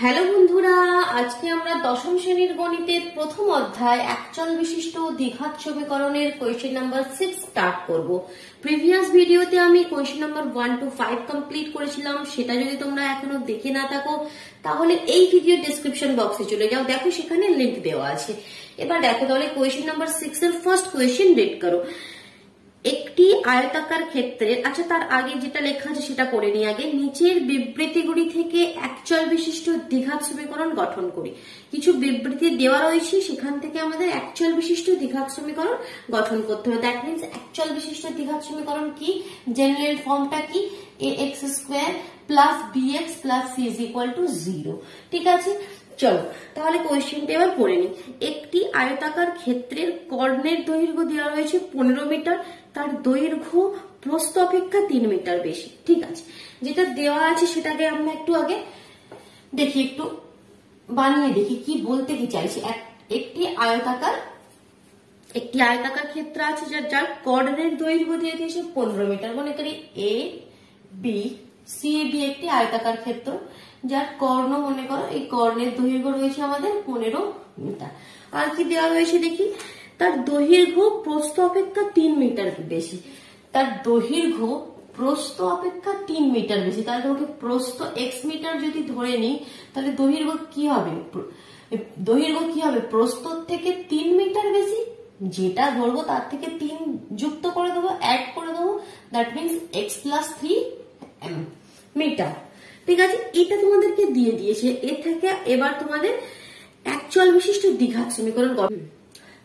Hello বন্ধুরা, আজকে আমরা দশম শ্রেণীর গণিতের প্রথম অধ্যায় একচল বিশিষ্ট দ্বিঘাত সমীকরণের কোয়েশ্চেন নাম্বার 6 স্টার্ট করব। প্রিভিয়াস ভিডিওতে আমি কোয়েশ্চেন নাম্বার 1 to 5 কমপ্লিট করেছিলাম। সেটা যদি তোমরা এখনো দেখে না থাকো তাহলে এই ভিডিও ডেসক্রিপশন বক্সে চলে যাও, দেখো সেখানে লিংক দেওয়া আছে। এবার দেখো তাহলে কোয়েশ্চেন নাম্বার 6 এর ফার্স্ট কোয়েশ্চেন রিড করো। একটি আয়তাকার ক্ষেত্রে, আচ্ছা তার আগে যেটা লেখা আছে সেটা পড়ে নি আগে। নিচের বিবৃতিগুলি থেকে একচল বিশিষ্ট দ্বিঘাত সমীকরণ গঠন করি। কিছু বিবৃতি দেওয়া রয়েছে, সেখান থেকে আমাদের একচল বিশিষ্ট দ্বিঘাত সমীকরণ গঠন করতে হবে। দ্যাট মিনস একচল বিশিষ্ট দ্বিঘাত সমীকরণ কি, জেনারেল ফর্মটা কি, ax square plus bx plus c is equal two 0। ঠিক আছে, চলো তাহলে কোয়েশ্চেনটা এবার পড়ে নি। একটি আয়তাকার ক্ষেত্রের কর্ণের দৈর্ঘ্য দেওয়া রয়েছে 15 মিটার, তার দৈর্ঘ্য প্রস্থ অপেক্ষা 3 মিটার বেশি। ঠিক আছে, যেটা দেওয়া আছে সেটাকে আমরা একটু আগে দেখি, একটু বানিয়ে দেখি কি বলতে কি চাইছে। একটি আয়তাকার ক্ষেত্র আছে যার কর্ণের দৈর্ঘ্য দিয়ে দিয়েছে 15 মিটার। মনে করি এ বি সি বি একটি আয়তাকার ক্ষেত্র যার কর্ণ, মনে করো এই কর্ণের দৈর্ঘ্য রয়েছে আমাদের 15 মিটার। আর কি দেওয়া রয়েছে দেখি, তার দৈর্ঘ্য প্রস্থ অপেক্ষা 3 মিটার বেশি। তার দৈর্ঘ্য প্রস্থ অপেক্ষা 3 মিটার বেশি। তাহলে ওকে প্রস্থ এক্স মিটার যদি ধরে নিই তাহলে দৈর্ঘ্য কি হবে, প্রস্থ থেকে 3 মিটার বেশি। যেটা ধরবো তার থেকে 3 যুক্ত করে দেবো, অ্যাড করে দেবো, that means x plus 3 metre. ঠিক আছে, এটা তোমাদেরকে দিয়ে দিয়েছে। এর থেকে এবার তোমাদের একচল বিশিষ্ট দ্বিঘাত সমীকরণ গঠন।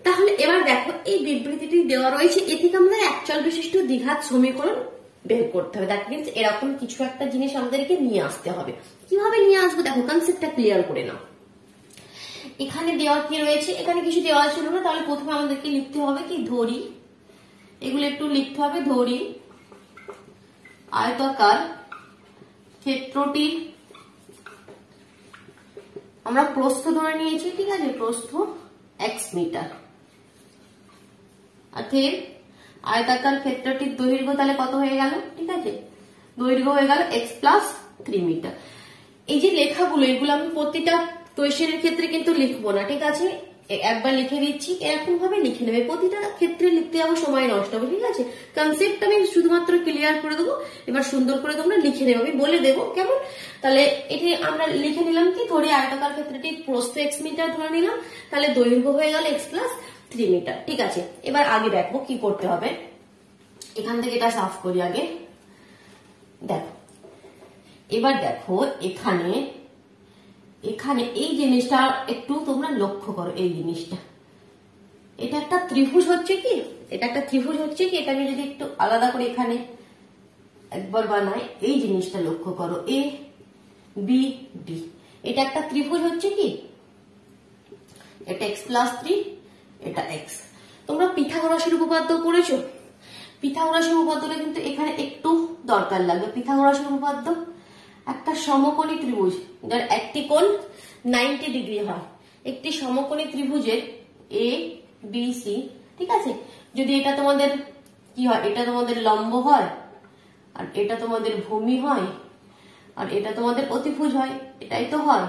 তাহলে এবার দেখো এই বিবৃতিটি দেওয়া রয়েছে, এ থেকে আমাদের একচল বিশিষ্ট দ্বিঘাত সমীকরণ বের করতে হবে। দ্যাট মিনস এরকম কিছু একটা জিনিস আমাদেরকে নিয়ে আসতে হবে। কিভাবে নিয়ে আসবো দেখো, কনসেপ্টটা ক্লিয়ার করে নাও। এখানে দেওয়া কি রয়েছে, এখানে কিছু দেওয়া ছিল না, তাহলে প্রথমে আমাদেরকে লিখতে হবে কি, ধরি, এগুলো একটু লিখতে হবে। ধরি আয়তাকার ক্ষেত্রটি, আমরা প্রস্থ ধরে নিয়েছি। ঠিক আছে, প্রস্থ এক্স মিটার। অতএব আয়তাকার ক্ষেত্রটির দৈর্ঘ্য তাহলে কত হয়ে গেল, ঠিক আছে, দৈর্ঘ্য হয়ে গেল এক্স প্লাস 3 মিটার। এই যে লেখাগুলো, এগুলো আমি প্রতিটা কোয়েশ্চেনের ক্ষেত্রে কিন্তু লিখবো না। ঠিক আছে, একবার লিখে দিচ্ছি, এরকম ভাবে লিখে নেবে। প্রতিটা ক্ষেত্রে লিখতে যাবো, সময় নষ্ট হবে। ঠিক আছে, কনসেপ্ট আমি শুধুমাত্র ক্লিয়ার করে দেবো, এবার সুন্দর করে তোমরা লিখে নেবে, আমি বলে দেবো কেমন। তাহলে এটি আমরা লিখে নিলাম কি, ধরে আয়তাকার ক্ষেত্রটি প্রস্থ এক্স মিটার ধরে নিলাম, তাহলে দৈর্ঘ্য হয়ে গেল এক্স প্লাস 3 মিটার। ঠিক আছে, এবার আগে দেখবো কি করতে হবে। এখান থেকে এটা সাফ করি আগে। দেখো এবার দেখো এখানে এই জিনিসটা একটু তোমরা লক্ষ্য করো। এই জিনিসটা, এটা একটা ত্রিভুজ হচ্ছে কি, এটা আমি যদি একটু আলাদা করে এখানে একবার বানাই, এই জিনিসটা লক্ষ্য করো, এ বি ডি, এটা একটা ত্রিভুজ হচ্ছে কি, এটা এক্স প্লাস 3, এটা এক্স। তোমরা পিথাগোরাসের উপপাদ্য পড়েছো? পিথাগোরাসের উপপাদ্যটা কিন্তু এখানে একটু দরকার লাগবে। পিথাগোরাসের উপপাদ্য, একটা সমকোণী ত্রিভুজ যার একটি কোণ 90 ডিগ্রি হয়, একটি সমকোণী ত্রিভুজের এ বি সি, ঠিক আছে, যদি এটা তোমাদের কি হয়, এটা তোমাদের লম্ব হয়, আর এটা তোমাদের ভূমি হয়, আর এটা তোমাদের অতিভুজ হয়, এটাই তো হয়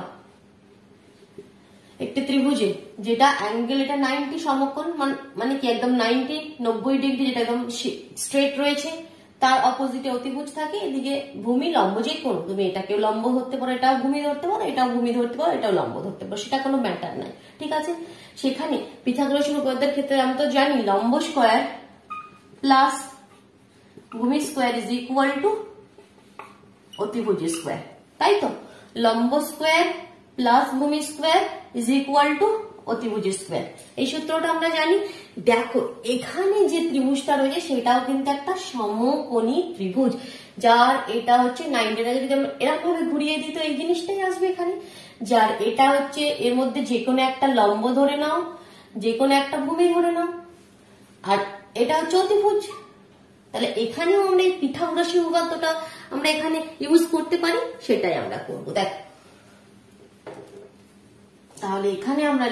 একটি ত্রিভুজে, যেটা অ্যাঙ্গেল এটা 90 সমকোণ, মানে কি একদম 90 ডিগ্রি, যেটা একদম স্ট্রেট রয়েছে, তার অপোজিটে অতিভুজ থাকে, এদিকে ভূমি লম্ব। যে কোনো তুমি এটাকেও লম্ব ধরতে পারো, এটাও ভূমি ধরতে পারো, এটাও ভূমি ধরতে পারো, এটাও লম্ব ধরতে পারো, সেটা কোনো ম্যাটার নাই। ঠিক আছে, সেখানে পিথাগোরাসের উপপাদ্যের ক্ষেত্রে আমি তো জানি লম্ব স্কয়ার প্লাস ভূমি স্কয়ার ইজ ইকুয়াল টু অতিভুজ স্কয়ার, তাই তো, লম্ব স্কয়ার প্লাস ভূমি স্কয়ার ইজ ইকুয়াল টু অতিভুজ স্কয়ার। এই সূত্রটা আমরা জানি। দেখো এখানে যে ত্রিভুজটা রয়েছে সেটাও কিন্তু একটা সমকোণী ত্রিভুজ, যার এটা হচ্ছে 90 ডিগ্রি। যদি আমরা এরকম ভাবে ঘুরিয়ে দিই তো এই জিনিসটাই আসবে এখানে, যার এটা হচ্ছে, এর মধ্যে যে কোনো একটা লম্ব ধরে নাও, যে কোনো একটা ভূমি ধরে নাও, আর এটা হচ্ছে অতিভুজ। তাহলে এখানেও আমরা এই পিথাগোরাসের উপপাদ্যটা আমরা এখানে ইউজ করতে পারি, সেটাই আমরা করবো। দেখো তাহলে এখানে আমরা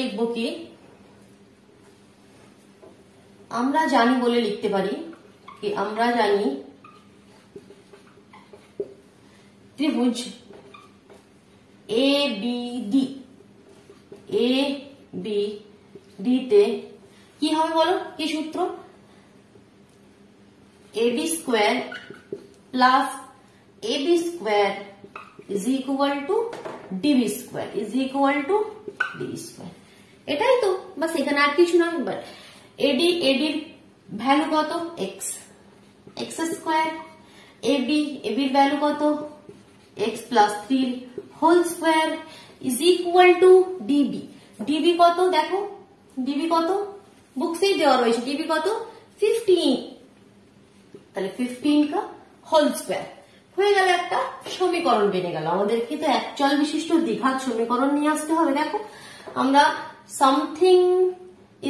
লিখবো কি, আমরা জানি বলে লিখতে পারি কি, আমরা জানি ত্রিভুজ A B D, A B D তে কি হবে বলো, কি সূত্র? AB square plus AB square is equal to DB square, is equal to DB square. এটাই তো, বাস এখানে আর কিছু নয়। বাট এডির ভ্যালু কত? X, x square. এবির ভ্যালু কত? X plus 3 whole square is equal to DB. DB কত দেখো, ডিবি কত বুকসেই দেওয়া রয়েছে, ডিবি কত? 15। তাহলে 15 কা হোল স্কোয়ার হয়ে গেল, একটা সমীকরণ বেড়ে গেল। আমাদের কিন্তু একচল বিশিষ্ট দ্বিঘাত সমীকরণ নিয়ে আসতে হবে। দেখো আমরা something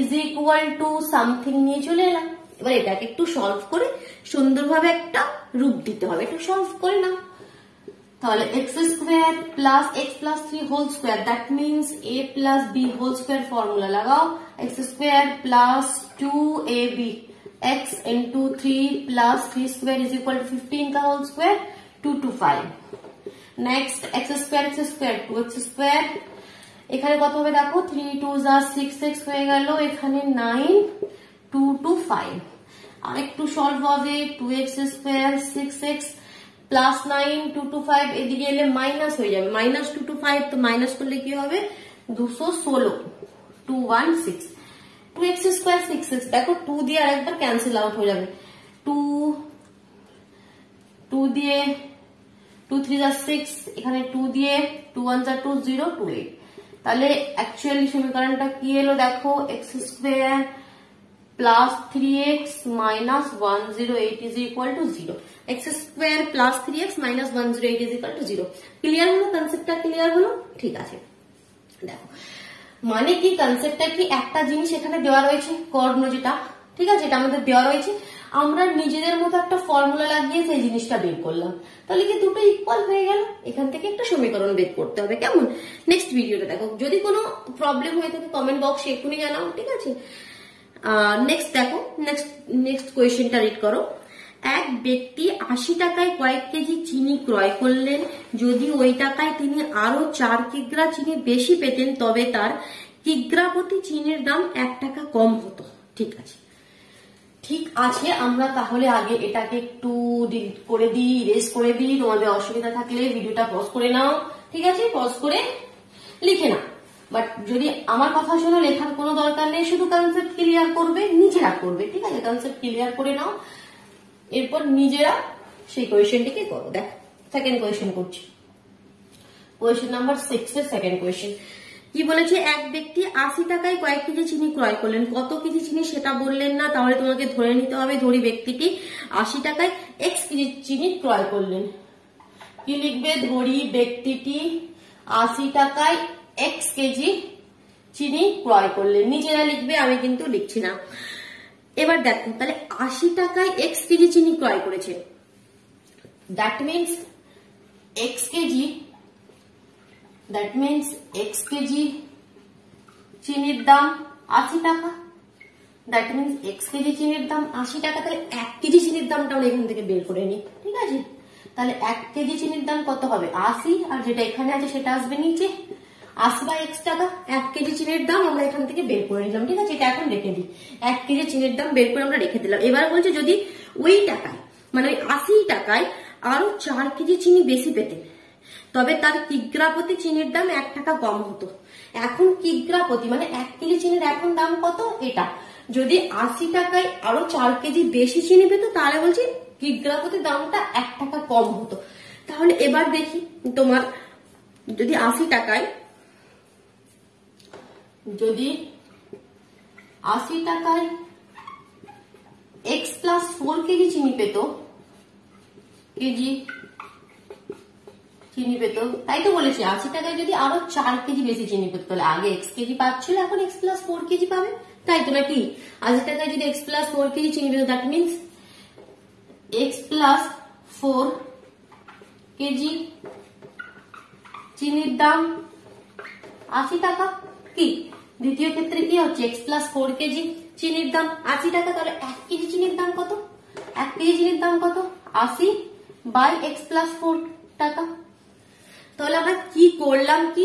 is equal to something নিয়ে চলে এলাম। এবার এটাকে একটু সলভ করে সুন্দরভাবে একটা রূপ দিতে হবে। একটু সলভ করে নাও। তাহলে x square plus x plus 3 whole square, that means A plus B whole square formula লাগাও। X square plus 2ab x into 3 plus 3 square is equal to 15 का whole square 2 to 5. Next x square 2x square এখানে কত হবে দেখো, 3 2 যা 6x হয়ে গেল, এখানে 9 2 to 5। আর একটু সলভ হবে, 2x square 6x plus 9 2 to 5 এদিকে এলে মাইনাস হয়ে যাবে, মাইনাস 2 to 5, তো মাইনাস করলে কি হবে 216 216। 2x স্কোয়ার 6x, দেখো 2 দিয়ে আরেকবার ক্যান্সেল আউট হয়ে যাবে, 2 দিয়ে 2 3 যা 6, এখানে 2 দিয়ে 2 1 যা 2 0 2 8। তাহলে অ্যাকচুয়ালি সমীকরণটা কি এলো দেখো, x square plus 3x minus 108 is equal two 0। X square plus 3x minus 108 is equal two 0। Clear হলো? কনসেপ্টটা ক্লিয়ার হলো? ঠিক আছে। দেখো মানে কি, কনসেপ্টটা কি, একটা জিনিস এখানে দেওয়া রয়েছে কর্ণ, যেটা ঠিক আছে, এটা আমাদের দেওয়া রয়েছে, আমরা নিজেদের মতো একটা ফর্মুলা লাগিয়ে সেই জিনিসটা বের করলাম। তাহলে কি দুটো ইকুয়াল হয়ে গেল? এখান থেকে একটা সমীকরণ বের করতে হবে। কেমন? নেক্সট ভিডিওটা দেখো, যদি কোনো প্রবলেম হয়ে থাকে কমেন্ট বক্সে এক্ষুনি জানাও, ঠিক আছে? নেক্সট দেখো, নেক্সট কোয়েশ্চেনটা রিড করো। এক ব্যক্তি 80 টাকায় কয়েক কেজি চিনি ক্রয় করলেন। যদি ওই টাকায় তিনি আরো 4 কিগ্রা চিনি বেশি পেতেন তবে তার কিগ্রা প্রতি চিনির দাম 1 টাকা কম হতো। ঠিক আছে, ঠিক আছে। আমরা তাহলে আগে এটাকে একটু ডিলিট করে দিই, ইরেজ করে দিই। তোমাদের অসুবিধা থাকলে ভিডিওটা পজ করে নাও, ঠিক আছে? পজ করে লিখে নাও। বাট যদি আমার কথা শোনো, লেখার কোনো দরকার নেই, শুধু কনসেপ্ট ক্লিয়ার করবে, নিজেরা করবে, ঠিক আছে? কনসেপ্ট ক্লিয়ার করে নাও, এরপর নিজেরা সেই কোয়েশ্চেনটিকে করো। দেখ সেকেন্ড কোয়েশ্চেন করছি, কোয়েশ্চেন নাম্বার 6 এর সেকেন্ড কোয়েশ্চেন কি বলেছে, এক ব্যক্তি 80 টাকায় কয়েক কেজি চিনি ক্রয় করলেন। কত কেজি চিনি সেটা বললেন না, তাহলে তোমাকে ধরে নিতে হবে, ধরি ব্যক্তিটি 80 টাকায় x কেজি চিনি ক্রয় করলেন। কি লিখবে, ধরি ব্যক্তিটি 80 টাকায় x কেজি চিনি ক্রয় করলেন। নিজেরা লিখবে, আমি কিন্তু লিখছি না। এবার দেখো, তাহলে 80 টাকায় x কেজি চিনি ক্রয় করেছে, that means x KG, that means x KG চিনির দাম 80 টাকা, দ্যাট মিনস x কেজি চিনির দাম 80 টাকা। তাহলে 1 কেজি চিনির দামটা আমরা এখান থেকে বের করে নিই, ঠিক আছে? তাহলে 1 কেজি চিনির দাম কত হবে, 80, আর যেটা এখানে আছে সেটা আসবে নিচে, 80 বাই x টাকা। 1 কেজি চিনির দাম আমরা এখান থেকে বের করে নিলাম, ঠিক আছে? এটা এখন রেখে দিই, 1 কেজি চিনির দাম বের করে আমরা রেখে দিলাম। এবার বলছে যদি ওই টাকায়, মানে ওই 80 টাকায় আরো 4 কেজি চিনি বেশি পেতেন তবে তার কিগ্রা প্রতি চিনির দাম 1 টাকা কম হতো। এখন কিগ্রা প্রতি মানে 1 কেজি চিনির এখন দাম কত, এটা যদি 80 টাকায় আরো 4 কেজি বেশি চিনি পেত, তাহলে বলছি কিগ্রা প্রতি দামটা 1 টাকা কম হতো। তাহলে এবার দেখি, তোমার যদি 80 টাকায়, যদি 80 টাকায় x প্লাস 4 কেজি চিনি পেত, কেজি চিনি পেত, তাই তো বলেছি 80 টাকায় যদি আরো 4 কেজি বেশি চিনি পেত, তাহলে আগে x কেজি পাচ্ছিল, এখন x প্লাস 4 কেজি পাবে, তাই তো নাকি? 80 টাকায় যদি x প্লাস 4 কেজি চিনি পেত, that means x plus 4 KG চিনির দাম 80 টাকা। কি দ্বিতীয় ক্ষেত্রে কি হচ্ছে, x প্লাস 4 কেজি চিনির দাম 80 টাকা, তাহলে 1 কেজি চিনির দাম কত, 1 কেজি চিনির দাম কত, 80 বাই x প্লাস 4 টাকা, তাহলে আমরা কি করলাম কি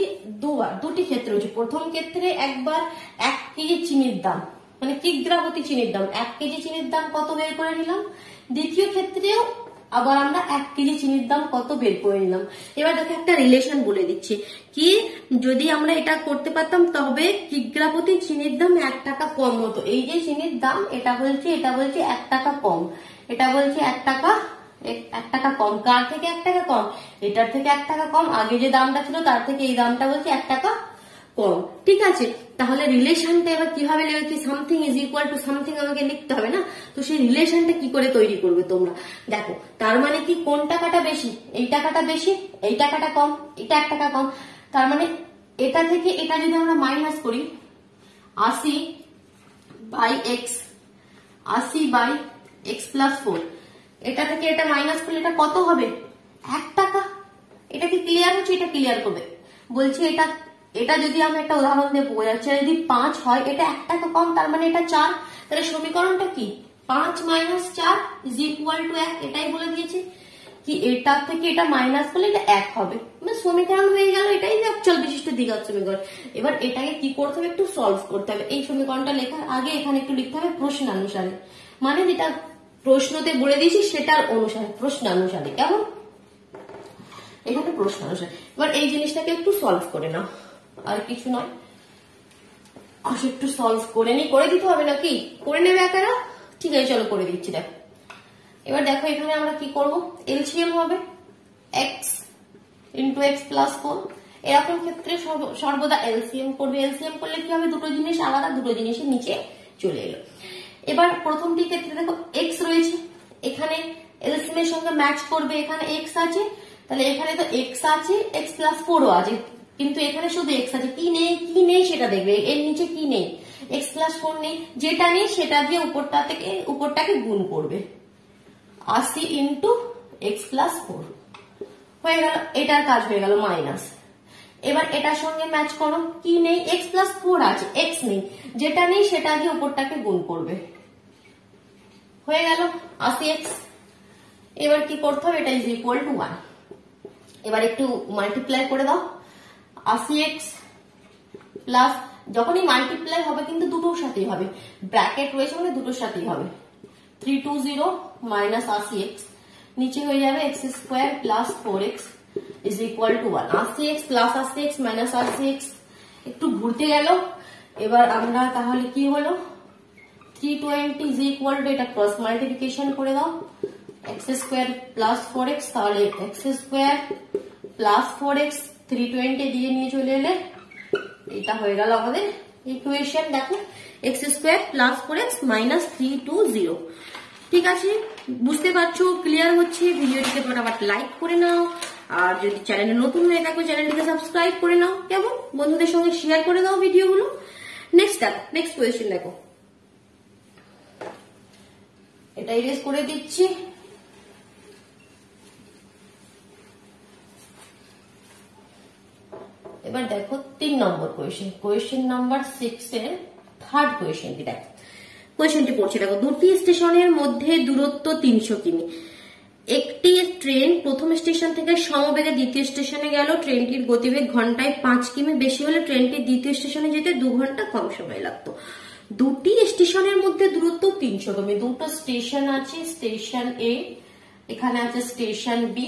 দুটি ক্ষেত্রে হচ্ছে। প্রথম ক্ষেত্রে একবার 1 কেজি চিনির দাম মানে কিগ্রা প্রতি চিনির দাম 1 কেজি চিনির দাম কত বের করে নিলাম। দ্বিতীয় ক্ষেত্রেও আবার আমরা 1 কেজি চিনির দাম কত বের করে নিলাম। এবার দেখো একটা রিলেশন বলে দিচ্ছি কি যদি আমরা এটা করতে পারতাম তবে কিগ্রা প্রতি চিনির দাম 1 টাকা কম হতো। এই যে চিনির দাম এটা বলছে 1 টাকা কম, এটা বলছে 1 টাকা কম। কার থেকে 1 টাকা কম? এটার থেকে 1 টাকা কম। আগে যে দামটা ছিল তার থেকে এই দামটা বলছে 1 টাকা কম। ঠিক আছে, তাহলে রিলেশনটা এবার কিভাবে লিখি? Something is equal to something আমাকে লিখতে হবে না? তো সেই রিলেশনটা কি করে তৈরি করবে তোমরা দেখো। তার মানে কি কোন টাকাটা বেশি? এই টাকাটা বেশি, এই টাকাটা কম, এটা 1 টাকা কম। তার মানে এটা থেকে এটা যদি আমরা মাইনাস করি 80/x+4, এটা থেকে এটা মাইনাস করলে এটা কত হবে? 1 টাকা। এটা কি ক্লিয়ার হচ্ছে? এটা ক্লিয়ার করবে বলছি। এটা যদি আমরা একটা উদাহরণ দিয়ে বোঝাচ্ছি, যদি 5 হয় এটা 1 টাকা কম, তার মানে এটা 4। তাহলে সমীকরণটা কি? 5 - 4 = 1। এটাই বলে দিয়েছে কি এটা থেকে এটা মাইনাস করলে এটা 1 হবে, মানে সমীকরণ হয়ে গেল। এটাই অচল বিশিষ্ট দ্বিঘাত সমীকরণ। এবার এটাকে কি করতে হবে? একটু সলভ করতে হবে। এই সমীকরণটা লেখার আগে এখানে একটু লিখতে হবে প্রশ্নানুসারে, মানে যেটা প্রশ্নতে বলে দিয়েছি সেটার অনুসারে, প্রশ্নানুসারে। কেমন? এখানে প্রশ্নানুসারে। এবার এই জিনিসটাকে একটু সলভ করে নাও, আর কিছু নয়। আসলে একটু সলভ করে নি, করে দিতে হবে নাকি? করে নেবে একারা? ঠিক আছে, চলো করে দিচ্ছি। দেখো এবার দেখো এখানে আমরা কি করব? এলসিএম হবে x × x+4। এরকম ক্ষেত্রে সর্বদা এলসিএম করবে। এলসিএম করলে কি হবে? দুটো জিনিস আলাদা, দুটো জিনিসের নিচে চলে এলো। এবার প্রথমটি ক্ষেত্রে দেখো x রয়েছে, এখানে এলসিএম এর সঙ্গে ম্যাচ করবে। এখানে x আছে, তাহলে এখানে তো x আছে, x+4ও আছে, কিন্তু এখানে শুধু x আছে। কি নেই? কি নেই সেটা দেখবে। এর নিচে কি নেই? x+4 নেই। যেটা নেই সেটা দিয়ে উপরটাকে গুণ করবে। 80 × x+4 হয়ে গেল। এটার কাজ হয়ে গেল মাইনাস। এবার এটার সঙ্গে ম্যাচ করো। কি নেই? x+4 আছে, x নেই। যেটা নেই সেটা দিয়ে উপরটাকে গুণ করবে। হয়ে গেল 80x। এবার কি করতে হবে? এটা = 1। এবার একটু মাল্টিপ্লাই করে দাও। 80x প্লাস, যখনই মাল্টিপ্লাই হবে কিন্তু দুটোর সাথেই হবে, ব্র্যাকেট রয়েছে মানে দুটোর সাথেই হবে। 320 - 80x, নিচে হয়ে যাবে x² + 4x = 1। 80x + 80x - 80x একটু ঘুরতে গেল। এবার আমরা তাহলে কি হলো? 320 = এটা ক্রস মাল্টিপ্লিকেশন করে দাও, x² + 4x, তাহলে x² + 4x 320 দিয়ে নিয়ে চলে এলে এটা হয়ে গেল আমাদের ইকুয়েশন। দেখো x² + 4x - 320। ঠিক আছে, বুঝতে পারছো? ক্লিয়ার হচ্ছে? ভিডিওটিকে ফটাফট লাইক করে নাও, আর যদি চ্যানেলে নতুন হয়ে থাকো চ্যানেলটিকে সাবস্ক্রাইব করে নাও। কেমন? বন্ধুদের সঙ্গে শেয়ার করে দাও ভিডিওগুলো। নেক্সট কোয়েশ্চেন দেখো, এটা ইরেজ করে দিচ্ছি। এবার দেখো 3 নম্বর কোয়েশ্চেন নাম্বার 6 এর থার্ড কোয়েশ্চেনটি দেখো। কোয়েশ্চেনটি পড়ছে দেখো, দুটি স্টেশনের মধ্যে দূরত্ব 300 কিমি। একটি ট্রেন প্রথম স্টেশন থেকে সমবেগে দ্বিতীয় স্টেশনে গেল। ট্রেনটির গতিবেগ ঘন্টায় 5 কিমি বেশি হলে ট্রেনটি দ্বিতীয় স্টেশনে যেতে 2 ঘন্টা কম সময় লাগতো। দুটি স্টেশনের মধ্যে দূরত্ব 300 কিমি। দুটো স্টেশন আছে, স্টেশন এ, এখানে আছে স্টেশন বি,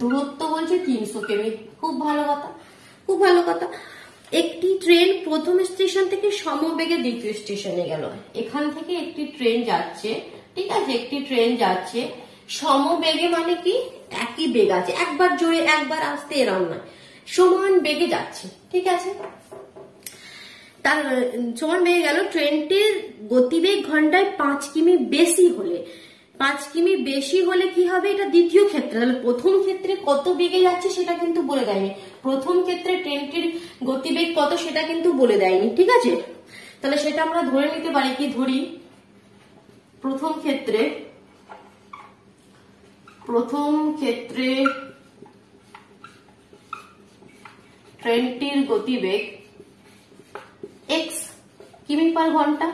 দূরত্ব বলছে 300 কিমি। খুব ভালো কথা, খুব ভালো কথা। একটি ট্রেন প্রথম স্টেশন থেকে সমবেগে দ্বিতীয় স্টেশনে গেল। এখান থেকে একটি ট্রেন যাচ্ছে, ঠিক আছে, একটি ট্রেন যাচ্ছে সমবেগে, মানে কি একই বেগ আছে, একবার জোরে একবার আস্তে এরকম নয়, সমান বেগে যাচ্ছে। ঠিক আছে, তার সমান বেগে গেল। ট্রেনটির গতিবেগ ঘন্টায় 5 কিমি বেশি হলে, 5 কিমি বেশি হলে কি হবে? এটা দ্বিতীয় ক্ষেত্রে। তাহলে প্রথম ক্ষেত্রে কত বেগে যাচ্ছে সেটা কিন্তু বলে দেয়নি। প্রথম ক্ষেত্রে ট্রেনটির গতিবেগ কত সেটা কিন্তু বলে দেয়নি। ঠিক আছে, তাহলে সেটা আমরা ধরে নিতে পারি। কি ধরি? প্রথম ক্ষেত্রে ট্রেনটির গতিবেগ x কিমি/ঘন্টা।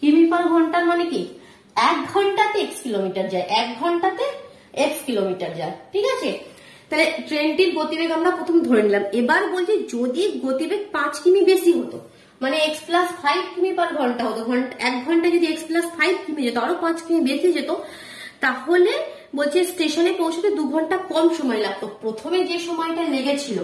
কিমি/ঘন্টার মানে কি? 1 ঘন্টাতে x কিলোমিটার যায়, 1 ঘন্টাতে x কিলোমিটার যায়। ঠিক আছে, তাহলে ট্রেনটির গতিবেগ আমরা প্রথম ধরে নিলাম। এবার বলছি যদি গতিবেগ 5 কিমি বেশি হতো, মানে x প্লাস 5 কিমি পার ঘন্টা হতো, এক ঘন্টা যদি x প্লাস 5 কিমি যেত, আরো 5 কিমি বেশি যেত, তাহলে বলছে স্টেশনে পৌঁছতে 2 ঘন্টা কম সময় লাগতো। প্রথমে যে সময়টা লেগেছিল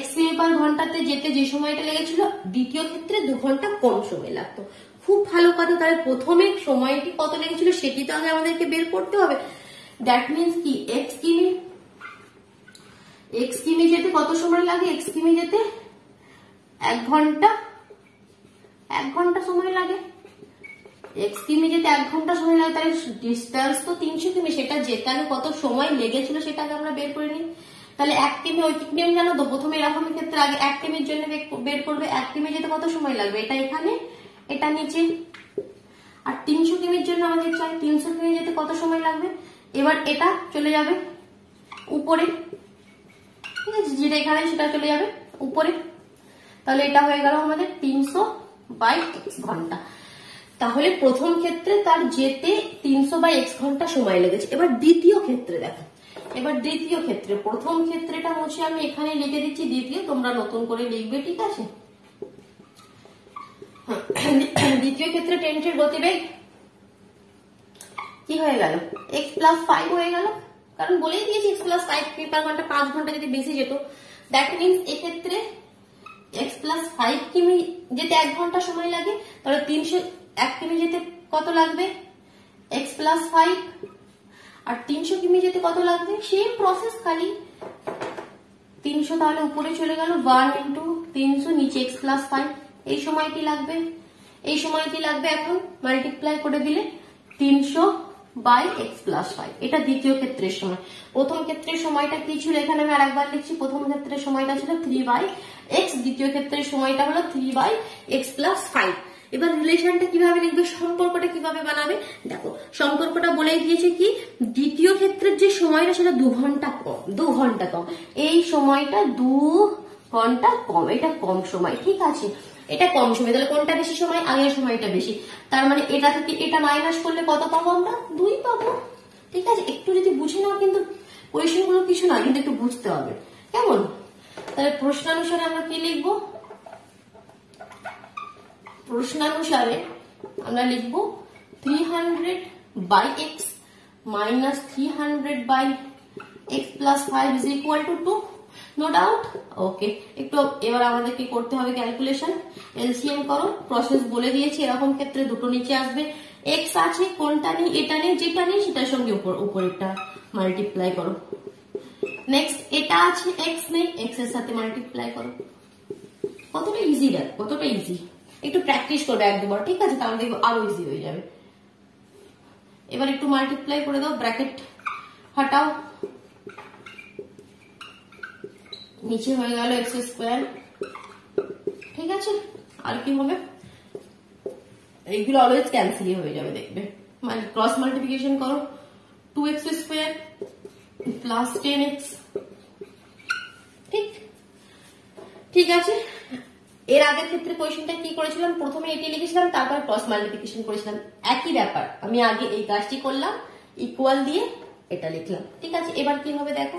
x কিমি পার ঘন্টাতে যেতে, যে সময়টা লেগেছিল, দ্বিতীয় ক্ষেত্রে 2 ঘন্টা কম সময় লাগতো। খুব ভালো কথা। তাহলে প্রথমে সময়টি কত লেগেছিল সেটি তো আগে আমাদেরকে বের করতে হবে। দ্যাট মিনস কি x কিমি যেতে কত সময় লাগে? x কিমি যেতে 1 ঘন্টা সময় লাগে। x কিমি যেতে 1 ঘন্টা সময় লাগে। তাহলে ডিস্টেন্স তো 300 কিমি, সেটা যেখানে কত সময় লেগেছিল সেটাকে আমরা বের করে নিই। তাহলে 1 কিমি ঐকিক নিয়ম জানো তো, প্রথমে এরকম ক্ষেত্রে আগে 1 কিমির জন্য বের করবে। 1 কিমি যেতে কত সময় লাগবে? এটা এখানে, এটা নিচে। আর 300 কিমির জন্য আমাদের চাই 300 কিমি যেতে কত সময় লাগবে? এবার এটা চলে যাবে উপরে, ঠিক আছে, যেটা এখানে সেটা চলে যাবে উপরে। তাহলে এটা হয়ে গেল আমাদের 300/x ঘন্টা। তাহলে প্রথম ক্ষেত্রে তার যেতে 300/x ঘন্টা সময় লেগেছে। এবার দ্বিতীয় ক্ষেত্রে দেখো, এবার দ্বিতীয় ক্ষেত্রে, প্রথম ক্ষেত্রেটা মুছে আমি এখানে লিখে দিচ্ছি, দ্বিতীয় তোমরা নতুন করে লিখবে, ঠিক আছে। দ্বিতীয় ক্ষেত্রে ট্রেনটির গতিবেগ কি হয়ে গেল? x প্লাস 5 হয়ে গেল, কারণ বলেই দিয়েছি x প্লাস 5 কিমি পার ঘন্টা, 5 ঘন্টা যদি বেশি যেত। দ্যাট মিনস এক্ষেত্রে x প্লাস 5 কিমি যেতে 1 ঘন্টা সময় লাগে। তাহলে 1 কিমি যেতে কত লাগবে? x plus 5। আর 300 কিমি যেতে কত লাগবে? সেম প্রসেস, খালি 300 তাহলে উপরে চলে গেল, 1 ইন্টু 300, নিচে x প্লাস 5। এই সময়টি লাগবে, এই সময়টি লাগবে। এখন মাল্টিপ্লাই করে দিলে 300/x প্লাস 5। এটা দ্বিতীয় ক্ষেত্রের সময়। প্রথম ক্ষেত্রের সময়টা কি ছিল? এখানে আমি আরেকবার লিখছি। প্রথম ক্ষেত্রের সময়টা ছিল 3/x, দ্বিতীয় ক্ষেত্রের সময়টা হলো 3/x প্লাস 5। এবার রিলেশনটা কিভাবে লিখবে, সম্পর্কটা কিভাবে বানাবে? দেখো, সম্পর্কটা বলেই দিয়েছে কি, দ্বিতীয় ক্ষেত্রের যে সময়টা সেটা 2 ঘন্টা কম, 2 ঘন্টা কম। এই সময়টা 2 ঘন্টা কম, এটা কম সময়, ঠিক আছে, এটা কম সময়। তাহলে কোনটা বেশি সময়? আগের সময়টা বেশি। তার মানে এটা থেকে এটা মাইনাস করলে কত পাবো আমরা? 2 পাবো, ঠিক আছে। একটু যদি বুঝে নাও, কিন্তু কোয়েশ্চেন গুলো কিছু না, কিন্তু একটু বুঝতে হবে, কেমন? তাহলে প্রশ্নানুসারে আমরা কি লিখবো? প্রশ্নানুসারে আমরা লিখবো 300/x minus 300/x plus 5 is equal to 2. No doubt? Okay, একটু এবার আমাদের কি করতে হবে? ক্যালকুলেশন, এলসিএম করো। প্রসেস বলে দিয়েছি, এরকম ক্ষেত্রে দুটো নিচে আসবে। এক্স আছে, কোনটা নেই? এটা নেই, যেটা নেই সেটার সঙ্গে উপরেরটা মাল্টিপ্লাই করো। নেক্সট এটা আছে, এক্স নেই, এক্স এর সাথে মাল্টিপ্লাই করো। কতটা ইজি দেখ, কতটা ইজি। একটু প্র্যাকটিস করবে 1-2 বার, ঠিক আছে, তাহলে দেখবো আরো ইজি হয়ে যাবে। এবার একটু মাল্টিপ্লাই করে দাও, ব্র্যাকেট হটাও, নিচে হয়ে গেল x², ঠিক আছে। আর কি হবে? এইগুলো অলওয়েজ ক্যান্সেল হয়ে যাবে, দেখবে। ক্রস মাল্টিপ্লিকেশন করো, 2x² প্লাস 10x, ঠিক ঠিক আছে। এর আগের ক্ষেত্রে কোয়েশ্চেনটা কি করেছিলাম? প্রথমে এটি লিখেছিলাম, তারপর ক্রস মাল্টিপ্লিকেশন করেছিলাম। একই ব্যাপার, আমি আগে এই কাজটি করলাম, ইকুয়াল দিয়ে এটা লিখলাম, ঠিক আছে। এবার কি হবে দেখো,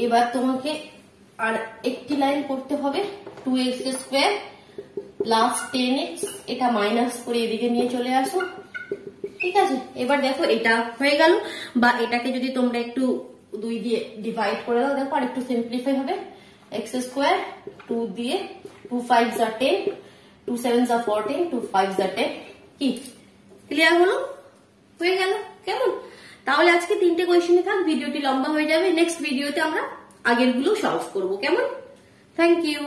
এবার তোমাকে আর একটি লাইন করতে হবে, 2x² প্লাস 10x, এটা মাইনাস করে এদিকে নিয়ে চলে আসো, ঠিক আছে। এবার দেখো এটা হয়ে গেল, বা এটাকে যদি তোমরা একটু 2 দিয়ে ডিভাইড করে দাও, দেখো আর একটু সিম্পলিফাই হবে। x² 2 দিয়ে 2 5 যা 10, 2 7 যা 14, 2 5 যা 10, কি ক্লিয়ার হলো? হয়ে গেল, কেমন? তাহলে আজকে 3টে কোয়েশ্চেনই থাক, ভিডিওটি লম্বা হয়ে যাবে। নেক্সট ভিডিওতে আমরা আগের গুলো সলভ করবো, কেমন? Thank you.